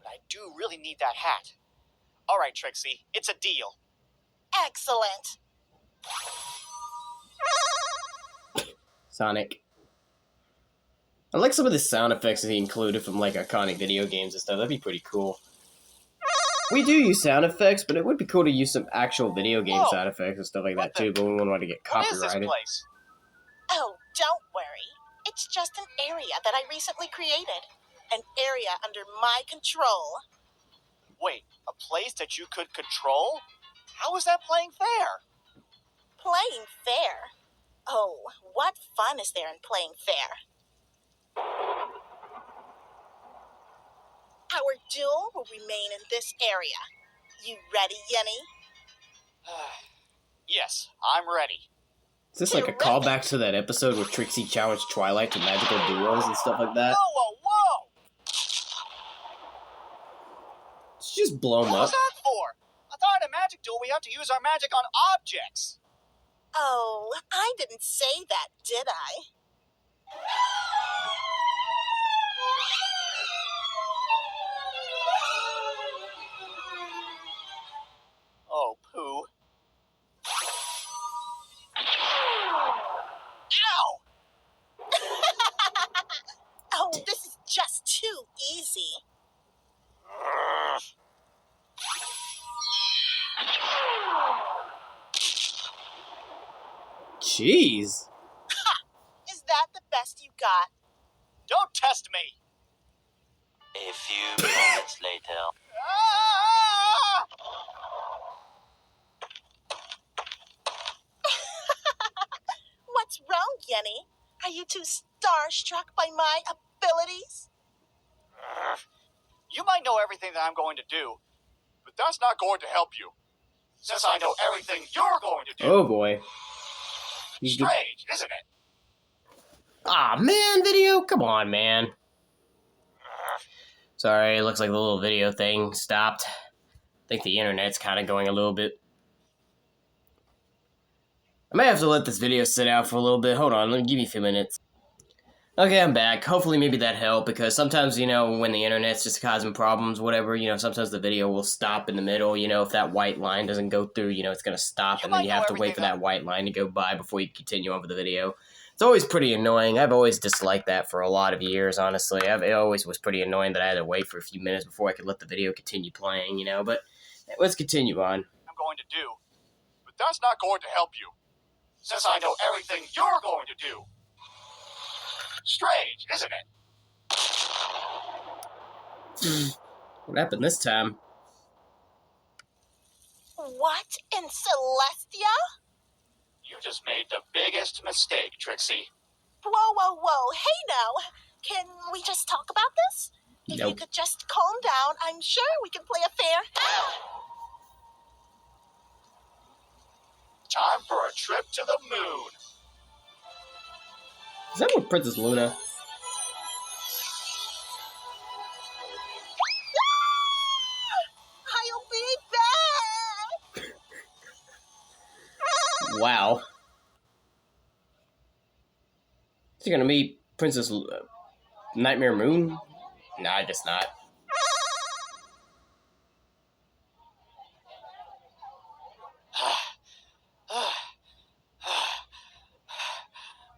G: but I do really need that hat. All right, Trixie, it's a deal.
J: Excellent.
A: Sonic. I like some of the sound effects that he included from, like, iconic video games and stuff. That'd be pretty cool. We do use sound effects, but it would be cool to use some actual video game
G: Whoa.
A: sound effects and stuff like that,
G: What the-
A: too, but we wouldn't want to get
G: What is this
A: copyrighted.
G: place?
J: Oh, don't worry. It's just an area that I recently created. An area under my control.
G: Wait, a place that you could control? How is that playing fair?
J: Playing fair? Oh, what fun is there in playing fair? Our duel will remain in this area. You ready, Yenny?
G: Yes, I'm ready.
A: Is this like a
J: Terrific.
A: callback to that episode where Trixie challenged Twilight to magical duels and stuff like that?
G: Whoa!
A: Let's just blow them
G: What was
A: up.
G: that for? I thought in a magic duel we have to use our magic on objects.
J: Oh, I didn't say that, did I?
G: Oh, poo. Ow!
J: Oh, this is just too easy.
A: Jeez.
J: Is that the best you got?
G: Don't test me!
I: A few moments later.
G: Ah!
J: What's wrong, Yenny? Are you too starstruck by my abilities?
G: You might know everything that I'm going to do, but that's not going to help you. Since I know everything you're going to do.
A: Oh boy.
G: Strange, isn't it?
A: Ah, man, video? Come on, man. Sorry, it looks like the little video thing stopped. I think the internet's kind of going a little bit. I may have to let this video sit out for a little bit. Hold on, let me give me a few minutes. Okay, I'm back. Hopefully maybe that helped, because sometimes, you know, when the internet's just causing problems, whatever, you know, sometimes the video will stop in the middle, you know, if that white line doesn't go through, you know, it's going to stop, and then you have to wait for that white line to go by before you continue on with the video. It's always pretty annoying. I've always disliked that for a lot of years, honestly. It always was pretty annoying that I had to wait for a few minutes before I could let the video continue playing, you know, but let's continue on.
G: I'm going to do, but that's not going to help you. Since I know everything you're going to do. Strange, isn't it?
A: What happened this time?
J: What in Celestia?
G: You just made the biggest mistake, Trixie.
J: Whoa. Hey now. Can we just talk about this? If you could just calm down, I'm sure we can play a fair.
G: Time for a trip to the moon.
A: Is that what Princess Luna?
J: I'll be back.
A: Wow. Is he gonna meet Princess Nightmare Moon? Nah, I guess not.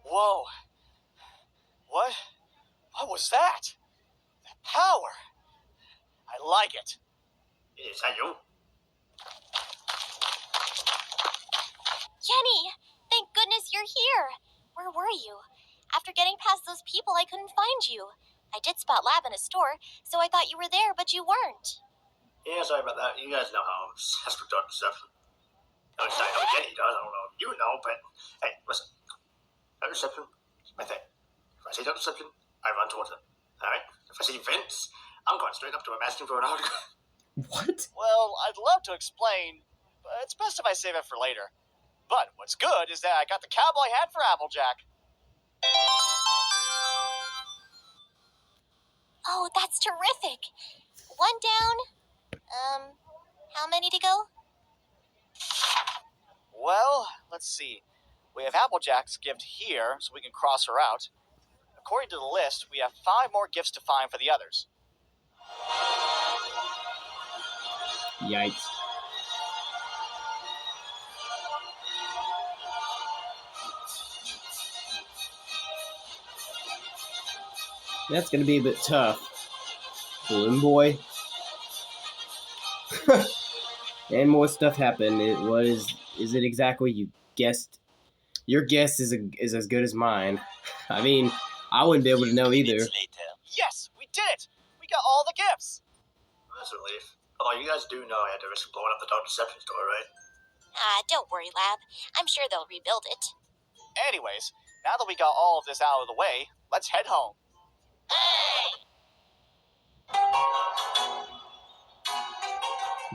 G: Whoa. What was that? That power. I like it.
F: Is that you?
E: Jenny, thank goodness you're here. Where were you? After getting past those people, I couldn't find you. I did spot Lab in a store, so I thought you were there, but you weren't.
F: Yeah, sorry about that. You guys know how I'm obsessed with dark deception. I know Jenny does. I don't know if you know, but hey, listen. Dark deception is my thing. If I see dark deception, I run towards it. Alright? If I see Vince, I'm going straight up to him asking for an autograph.
A: What?
G: Well, I'd love to explain, but it's best if I save it for later. But what's good is that I got the cowboy hat for Applejack.
E: Oh, that's terrific. One down. How many to go?
G: Well, let's see. We have Applejack's gift here, so we can cross her out. According to the list, we have 5 more gifts to find for the others.
A: Yikes. That's gonna be a bit tough. Balloon Boy. And more stuff happened. Is it exactly you guessed? Your guess is as good as mine. I mean, I wouldn't be able to know either.
G: Yes, we did it! We got all the gifts!
F: That's a relief. Although you guys do know I had to risk blowing up the dark deception store, right?
E: Don't worry, Lab. I'm sure they'll rebuild it.
G: Anyways, now that we got all of this out of the way, let's head home.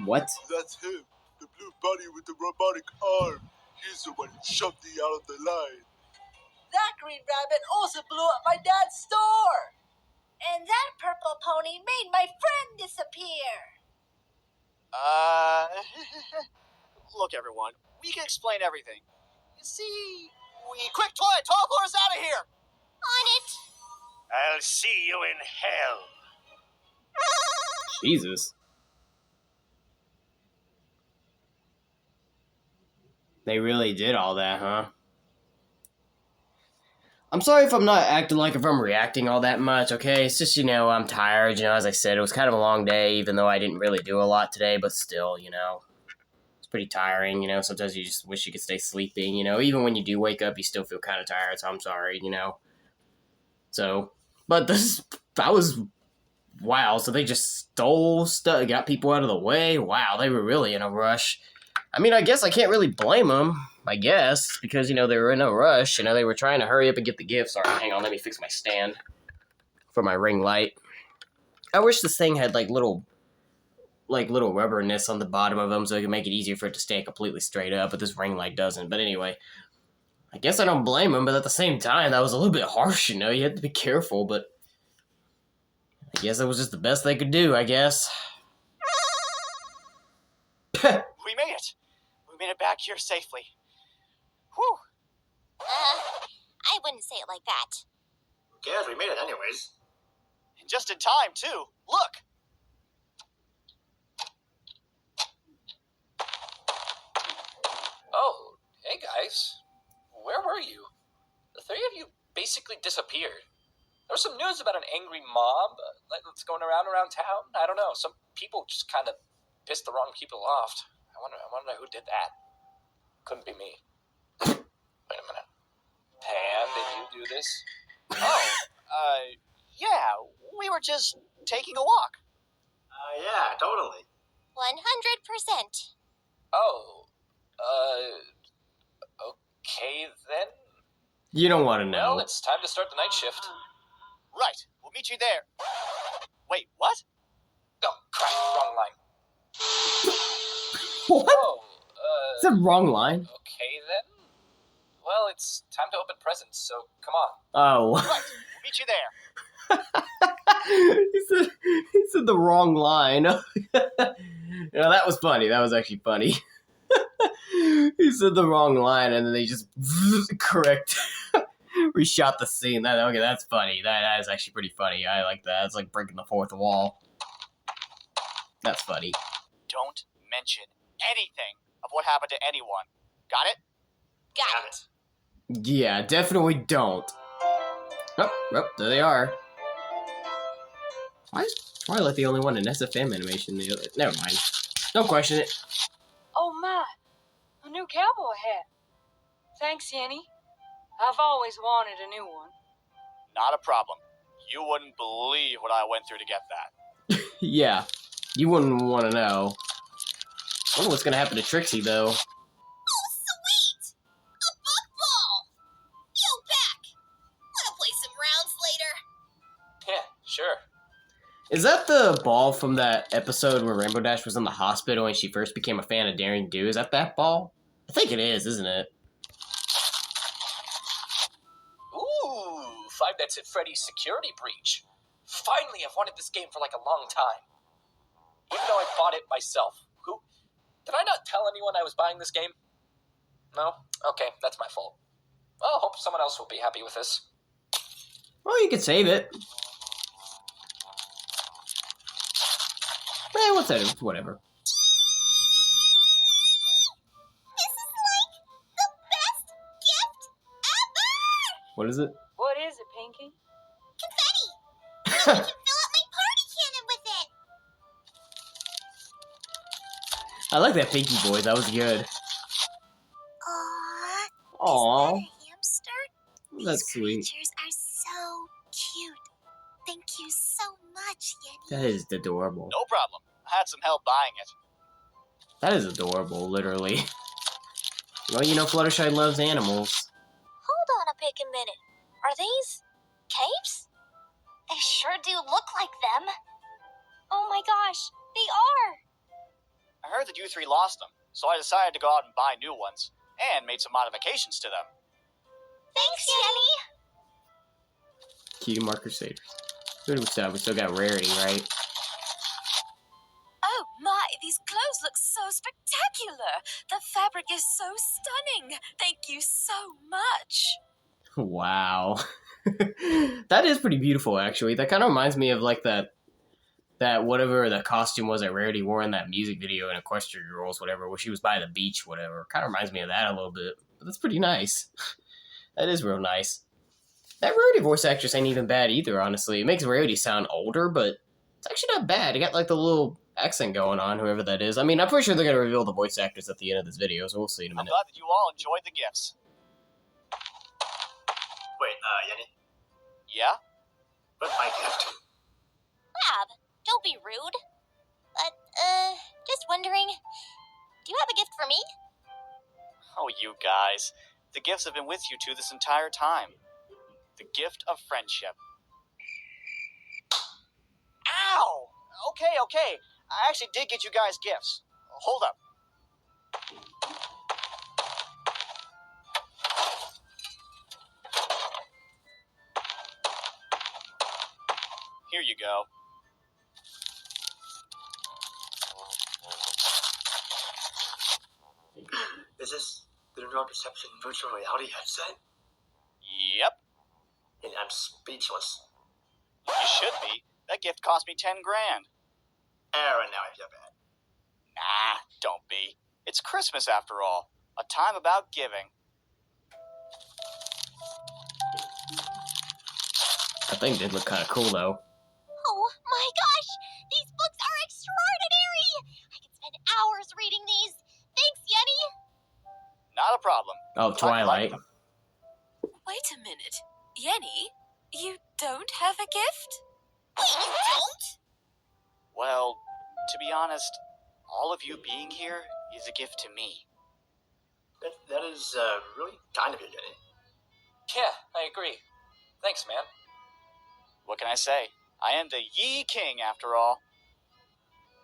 A: What?
H: That's him, the blue bunny with the robotic arm. He's the one who shoved me out of the line.
J: That green rabbit also blew up my dad's store. And that purple pony made my friend disappear.
G: Look, everyone, we can explain everything. You see, quick, Toy, teleport us out of here!
E: On it!
B: I'll see you in hell.
A: Jesus. They really did all that, huh? I'm sorry if I'm not acting like if I'm reacting all that much, okay? It's just, you know, I'm tired, you know, as I said, it was kind of a long day, even though I didn't really do a lot today, but still, you know, it's pretty tiring, you know, sometimes you just wish you could stay sleeping, you know, even when you do wake up, you still feel kind of tired, so I'm sorry, you know. So, but wow, so they just stole stuff, got people out of the way? Wow, they were really in a rush. I mean, I guess I can't really blame them, I guess, because, you know, they were in a rush. You know, they were trying to hurry up and get the gifts. Sorry, hang on, let me fix my stand. for my ring light. I wish this thing had like little rubberness on the bottom of them so it could make it easier for it to stay completely straight up, but this ring light doesn't. But anyway, I guess I don't blame him, but at the same time, that was a little bit harsh, you know? You had to be careful, but I guess it was just the best they could do, I guess.
G: We made it! We made it back here safely. Whew!
E: I wouldn't say it like that.
F: Who cares? We made it anyways.
G: And just in time, too. Look!
D: Oh, hey guys. Where were you? The three of you basically disappeared. There was some news about an angry mob that's going around town. I don't know. Some people just kind of pissed the wrong people off. I wonder who did that. Couldn't be me. Wait a minute. Pam, did you do this?
G: Oh, yeah. We were just taking a walk.
F: Yeah, totally.
E: 100%.
D: Oh, okay then.
A: You don't want to know.
D: Well, it's time to start the night shift.
G: Right. We'll meet you there. Wait, what?
D: Oh, crap, wrong line.
A: What?
D: Oh,
A: It's the wrong line.
D: okay then. Well, it's time to open presents, so come on.
A: Oh.
G: Right. We'll meet you there.
A: he said the wrong line. Yeah, that was funny. That was actually funny. He said the wrong line, and then they just correct reshot the scene. Okay, that's funny. That is actually pretty funny. I like that. It's like breaking the fourth wall. That's funny.
G: Don't mention anything of what happened to anyone. Got it?
E: Got it.
A: Yeah, definitely don't. Oh, there they are. Why is Twilight the only one in SFM animation? Never mind. Don't question it.
C: Oh my, a new cowboy hat. Thanks, Yenny. I've always wanted a new one.
G: Not a problem. You wouldn't believe what I went through to get that.
A: Yeah, you wouldn't want to know. I wonder what's gonna happen to Trixie, though.
E: Oh, sweet! A buck ball! Yo, back! Wanna play some rounds later?
D: Yeah, sure.
A: Is that the ball from that episode where Rainbow Dash was in the hospital and she first became a fan of Daring Do? Is that ball? I think it is, isn't it?
D: Ooh, Five Nights at Freddy's security breach. Finally, I've wanted this game for like a long time. Even though I bought it myself. Did I not tell anyone I was buying this game? No? Okay, that's my fault. Well, hope someone else will be happy with this.
A: Well, you could save it. What's that? Whatever.
E: This is like the best gift ever!
A: What is it?
C: What is it, Pinky?
E: Confetti! I can fill up my party cannon with it!
A: I like that Pinky voice. That was good.
E: Aww.
A: Aww.
E: Is that a hamster?
A: That's
E: These
A: sweet.
E: creatures are so cute. Thank you so much, Yenny.
A: That is adorable.
G: No problem. I had some help buying it.
A: That is adorable, literally. Well, you know, Fluttershy loves animals.
E: Hold on a pick a minute. Are these capes? They sure do look like them. Oh my gosh, they are.
G: I heard that you three lost them, so I decided to go out and buy new ones, and made some modifications to them.
E: Thanks, Yenny.
A: Cutie marker savers. Good stuff. We still got Rarity, right?
K: Oh my, these clothes look so spectacular. The fabric is so stunning. Thank you so much.
A: Wow. That is pretty beautiful, actually. That kind of reminds me of like that whatever the costume was that Rarity wore in that music video in Equestria Girls, whatever, where she was by the beach, whatever. Kind of reminds me of that a little bit. But that's pretty nice. That is real nice. That Rarity voice actress ain't even bad either, honestly. It makes Rarity sound older, but it's actually not bad. It got like the little accent going on, whoever that is. I mean, I'm pretty sure they're going to reveal the voice actors at the end of this video, so we'll see in a
G: I'm
A: minute.
G: glad that you all enjoyed the gifts.
F: Wait, Yenny,
G: Yeah?
F: what's my gift?
E: Rob, don't be rude. But, just wondering, do you have a gift for me?
G: Oh, you guys. The gifts have been with you two this entire time. The gift of friendship. okay. I actually did get you guys gifts. Hold up. Here you go.
F: Is this the Neural Perception virtual reality headset?
G: Yep,
F: And I'm speechless.
G: you should be. That gift cost me 10 grand.
F: Aaron, now I feel bad.
G: Nah, don't be. It's Christmas after all. A time about giving.
A: That thing did look kind of cool, though.
E: Oh my gosh! These books are extraordinary! I could spend hours reading these. Thanks, Yenny!
G: Not a problem.
A: Oh, Twilight.
K: Wait a minute. Yenny, you don't have a gift?
E: Wait, you don't?
G: Well, to be honest, all of you being here is a gift to me.
F: That is really kind of you, Jenny.
D: Yeah, I agree. Thanks, man.
G: What can I say? I am the Yi King after all.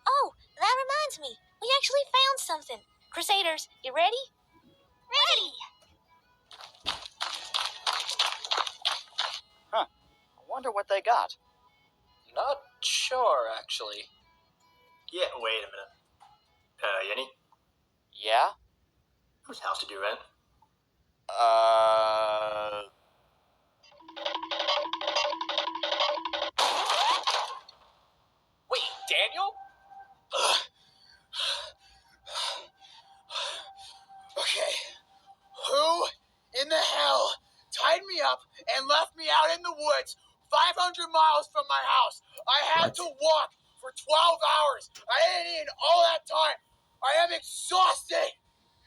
E: Oh, that reminds me. We actually found something. Crusaders, you ready? Ready!
G: I wonder what they got.
D: Not sure, actually.
F: Yeah, wait a minute. Yenny,
G: Yeah?
F: whose house did you rent?
D: Wait, Daniel?
H: Okay. Who in the hell tied me up and left me out in the woods 500 miles from my house? I had to walk for 12 hours. I didn't eat all that time. I am exhausted.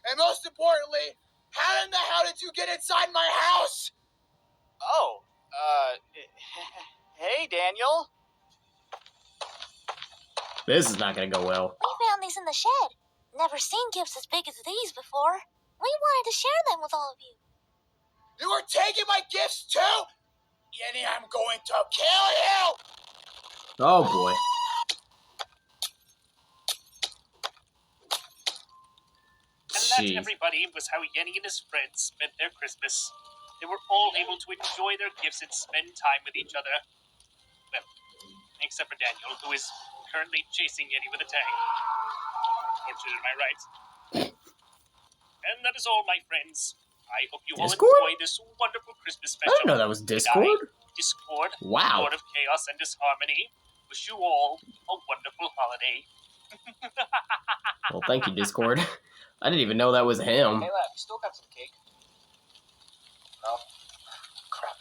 H: And most importantly, how in the hell did you get inside my house?
G: Oh, hey, Daniel.
A: This is not gonna go well.
E: We found these in the shed. Never seen gifts as big as these before. We wanted to share them with all of you.
H: You are taking my gifts too? Yenny, I'm going to kill you!
A: Oh, boy.
B: And that,
A: Jeez.
B: everybody, was how Yenny and his friends spent their Christmas. They were all able to enjoy their gifts and spend time with each other. Well, except for Daniel, who is currently chasing Yenny with a tag. Unfortunate, am I right? And that is all, my friends. I hope you
A: Discord?
B: all enjoy this wonderful Christmas
A: I
B: special.
A: didn't know that was Discord.
B: Discord,
A: Wow.
B: Lord of Chaos and Disharmony, wish you all a wonderful holiday.
A: Well, thank you, Discord. I didn't even know that was him.
D: Hey, lad, you still got some cake? No? Crap.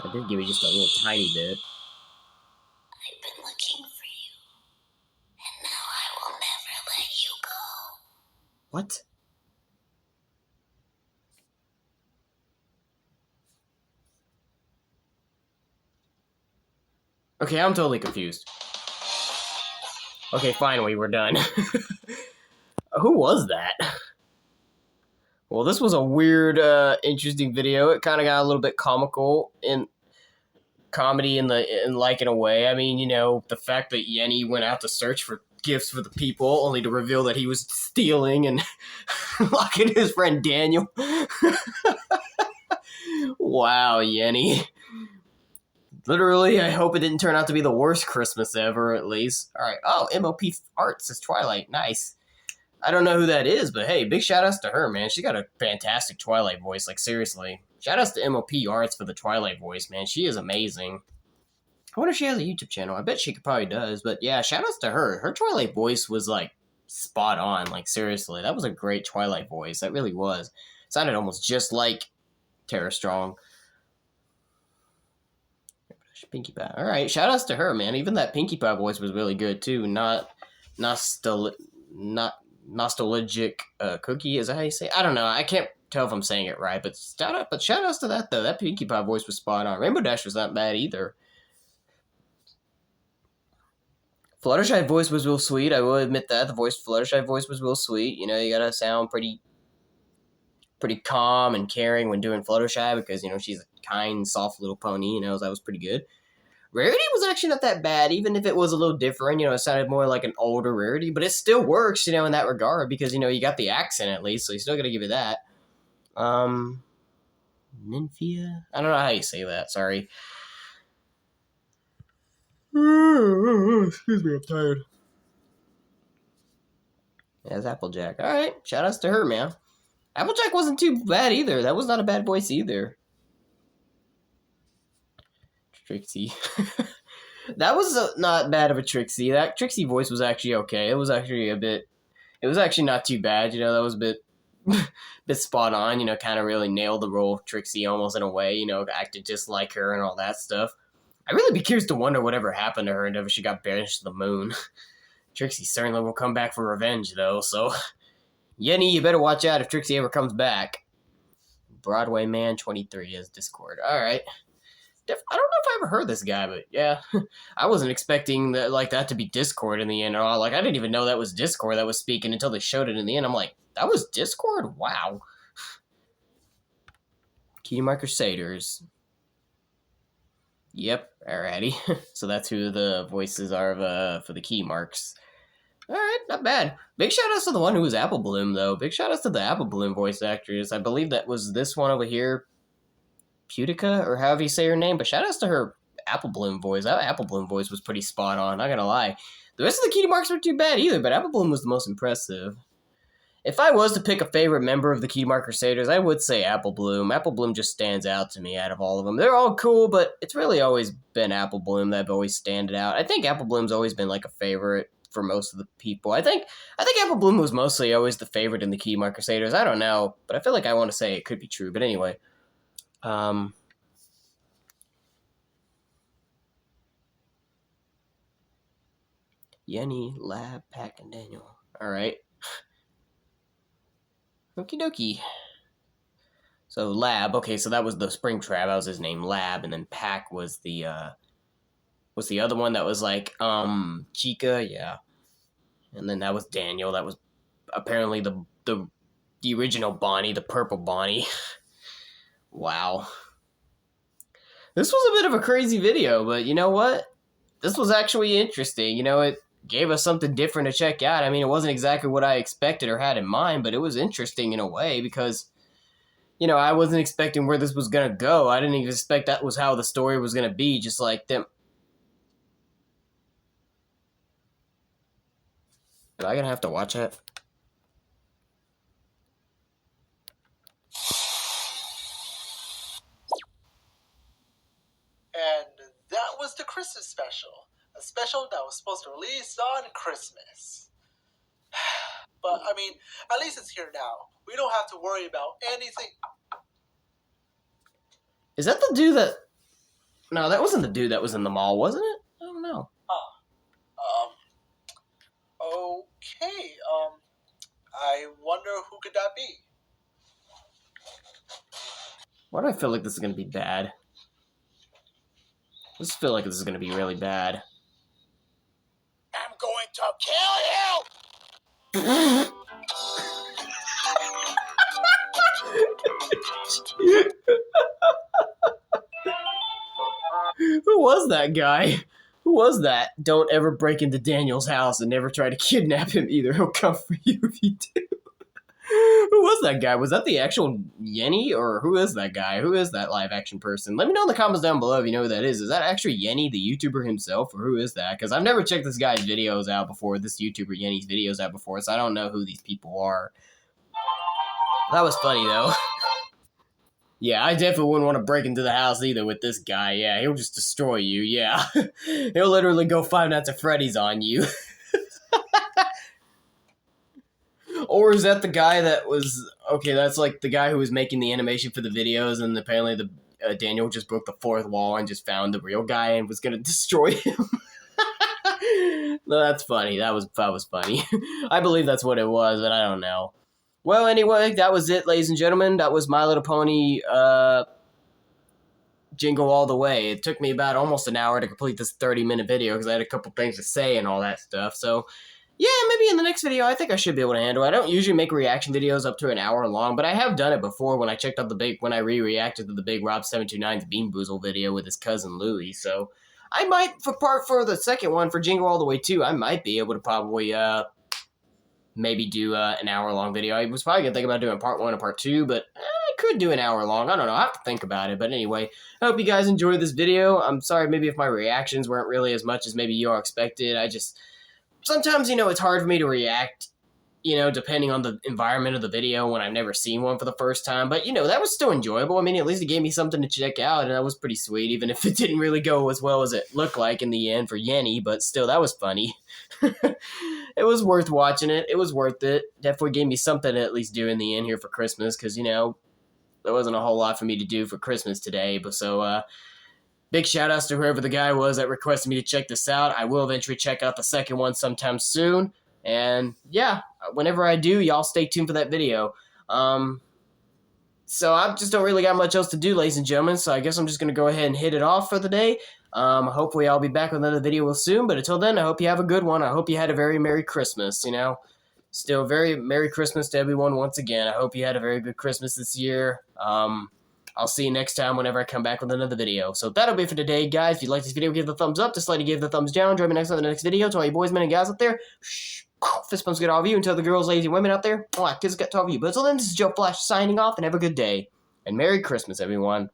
A: I did give you just a little tiny bit.
E: I've been looking for you. And now I will never let you go.
A: What? Okay, I'm totally confused. Okay, finally, we're done. Who was that? Well, this was a weird, interesting video. It kind of got a little bit comical in comedy in a way. I mean, you know, the fact that Yenny went out to search for gifts for the people, only to reveal that he was stealing and locking his friend Daniel. Wow, Yenny. Literally, I hope it didn't turn out to be the worst Christmas ever, at least. Alright, oh, MOP Art says Twilight, nice. I don't know who that is, but hey, big shout outs to her, man. She got a fantastic Twilight voice, like seriously. Shout outs to MOP Arts for the Twilight voice, man. She is amazing. I wonder if she has a YouTube channel. I bet she probably does, but yeah, shout outs to her. Her Twilight voice was like spot on, like seriously. That was a great Twilight voice. That really was. Sounded almost just like Tara Strong. Pinkie Pie. All right, shout outs to her, man. Even that Pinkie Pie voice was really good too. Not nostalgic cookie. Is that how you say it? I don't know. I can't tell if I'm saying it right, but shout outs to that though. That Pinkie Pie voice was spot on. Rainbow Dash was not bad either. Fluttershy voice was real sweet. I will admit that the Fluttershy voice was real sweet. You know, you gotta sound pretty calm and caring when doing Fluttershy because you know she's a kind, soft little pony. You know, so that was pretty good. Rarity was actually not that bad, even if it was a little different. It sounded more like an older Rarity, but it still works, in that regard, because, you got the accent at least, so you still gotta give it that. Nymphia? I don't know how you say that, sorry. Excuse me, I'm tired. Yeah, it's Applejack. Alright, shoutouts to her, man. Applejack wasn't too bad either. That was not a bad voice either. Trixie. That was not bad of a Trixie. That Trixie voice was actually okay. It was actually not too bad. That was a bit spot on. Kind of really nailed the role of Trixie almost in a way. Acted just like her and all that stuff. I'd really be curious to wonder whatever happened to her and if she got banished to the moon. Trixie certainly will come back for revenge, though, so... Yenny, you better watch out if Trixie ever comes back. Broadway Man 23 is Discord. Alright. I don't know if I ever heard this guy, but yeah. I wasn't expecting that to be Discord in the end at all. I didn't even know that was Discord that was speaking until they showed it in the end. I'm like, that was Discord? Wow. Key Marker Crusaders. Yep, alrighty. So that's who the voices are for the key marks. Alright, not bad. Big shout outs to the one who was Apple Bloom, though. Big shout outs to the Apple Bloom voice actress. I believe that was this one over here, Putica, or however you say her name, but shout outs to her Apple Bloom voice. That Apple Bloom voice was pretty spot on, not gonna lie. The rest of the key marks weren't too bad either, but Apple Bloom was the most impressive. If I was to pick a favorite member of the Key Mark Crusaders, I would say Apple Bloom. Apple Bloom just stands out to me out of all of them. They're all cool, but it's really always been Apple Bloom that I've always standed out. I think Apple Bloom's always been a favorite for most of the people. I think Apple Bloom was mostly always the favorite in the Key Mark Crusaders. I don't know, but I feel like I want to say it could be true. But anyway, Yenny, Lab, Pack, and Daniel. All right. Okie dokie. So Lab, okay, so that was the Springtrap. That was his name, Lab, and then Pack was the other one that was Chica, yeah. And then that was Daniel. That was apparently the original Bonnie, the purple Bonnie. Wow. This was a bit of a crazy video, but you know what? This was actually interesting. It gave us something different to check out. I mean, it wasn't exactly what I expected or had in mind, but it was interesting in a way because, I wasn't expecting where this was going to go. I didn't even expect that was how the story was going to be, just like them. Am I going to have to watch it?
H: And that was the Christmas special. A special that was supposed to release on Christmas. But, I mean, at least it's here now. We don't have to worry about anything.
A: Is that the dude that... No, that wasn't the dude that was in the mall, wasn't it? I don't know.
H: Okay, I wonder who could that be?
A: Why do I feel like this is going to be bad? I just feel like this is going to be really bad.
H: I'm going to kill you!
A: Who was that guy? Who was that? Don't ever break into Daniel's house and never try to kidnap him either. He'll come for you if you do. Who was that guy? Was that the actual Yenny, or who is that guy? Who is that live action person? Let me know in the comments down below if you know who that is. Is that actually Yenny, the YouTuber himself, or who is that? Because I've never checked this guy's videos out before, this YouTuber Yenny's videos out before, so I don't know who these people are. That was funny, though. Yeah, I definitely wouldn't want to break into the house either with this guy. Yeah, he'll just destroy you, yeah. He'll literally go Five Nights at Freddy's on you. Or is that the guy that was... Okay, that's like the guy who was making the animation for the videos, and apparently Daniel just broke the fourth wall and just found the real guy and was going to destroy him. No, that's funny. That was funny. I believe that's what it was, but I don't know. Well, anyway, that was it, ladies and gentlemen. That was My Little Pony Jingle All the Way. It took me about almost an hour to complete this 30-minute video because I had a couple things to say and all that stuff. So, yeah, maybe in the next video, I think I should be able to handle it. I don't usually make reaction videos up to an hour long, but I have done it before when I checked out when I re-reacted to the big Rob729's Bean Boozle video with his cousin Louie. So, I might, for the second one, for Jingle All the Way 2, I might be able to probably, maybe do an hour-long video. I was probably going to think about doing part 1 and part 2, but I could do an hour-long. I don't know. I have to think about it. But anyway, I hope you guys enjoyed this video. I'm sorry maybe if my reactions weren't really as much as maybe you all expected. Sometimes, it's hard for me to react, depending on the environment of the video when I've never seen one for the first time. But, that was still enjoyable. I mean, at least it gave me something to check out, and that was pretty sweet, even if it didn't really go as well as it looked like in the end for Yenny. But still, that was funny. It was worth watching it. It was worth it. Definitely gave me something to at least do in the end here for Christmas, because, there wasn't a whole lot for me to do for Christmas today. But so, big shout-outs to whoever the guy was that requested me to check this out. I will eventually check out the second one sometime soon. And, yeah, whenever I do, y'all stay tuned for that video. So I just don't really got much else to do, ladies and gentlemen, so I guess I'm just going to go ahead and hit it off for the day. Hopefully I'll be back with another video soon, but until then, I hope you have a good one. I hope you had a very Merry Christmas, Still, very Merry Christmas to everyone once again. I hope you had a very good Christmas this year. I'll see you next time whenever I come back with another video. So that'll be it for today, guys. If you like this video, give it a thumbs up. Dislike it, give it a thumbs down. Join me next time in the next video. To all you boys, men, and guys out there, fist bumps get to all of you. And to the girls, ladies, and women out there, kids got to all of you. But until then, this is Joe Flash signing off, and have a good day. And Merry Christmas, everyone.